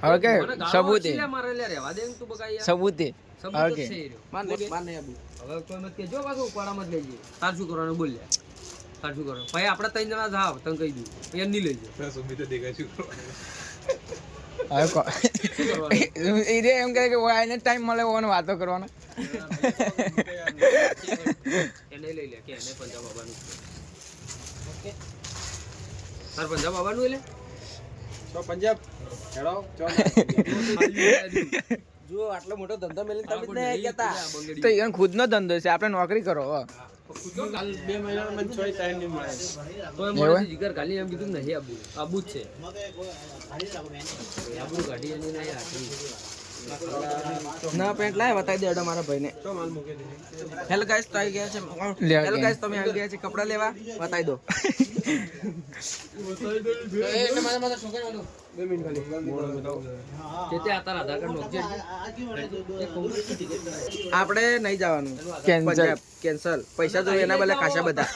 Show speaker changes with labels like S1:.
S1: okay સબૂત
S2: મારે લે રહેવા દે તું બકાઈ યાર
S1: સબૂત
S2: ઓકે માન ને આબુ હવે કોઈ મત કેજો પાછું ઉપાડા મત લેજે તાર શું કરવાનું બોલ લે તાર શું કરવાનું ભાઈ આપણે ત્રણ જણા જાવ તને કહી દઉં એમ નહીં લેજે
S3: સુમિત દેખાય શું
S1: હવે એમ કહે કે એને ટાઈમ મળે ઓને વાતો કરવાનો
S2: એને લઈ લે કે એને પંજાબ બાબાનું ઓકે તાર પંજાબ બાબાનું લે
S3: તો પંજાબ હેડો ચો
S2: જો આટલો મોટો ધંધો મેલીને તમે જ નહીં કહેતા
S1: તો એને ખુદનો ધંધો છે આપણે નોકરી કરો હવે
S3: કાલ 2 મહિનામાં મને 6 ટાઈમ નહીં મળે
S2: તો એ મને જીગર ગાલી એમ કીધું નહીં આબુ આબુ જ છે આબુ ગાડી એની નહીં રાખી ના પેન્ટ લાય બતાવી દે એડો મારા ભાઈને
S3: તો માલ મૂકી દે
S2: હેલો ગાઈસ તો આવી ગયા છે હેલો ગાઈસ તમે આવી ગયા છે કપડા લેવા બતાવી દો એટલે મારા માથા છોકરા વાળો 2 મિનિટ ખાલી તે આતાર આધાર કાર્ડ નોકજે આપણે નહીં જવાનું
S1: કેન્સલ
S2: કેન્સલ પૈસા જો એના બદલે કાશા બધા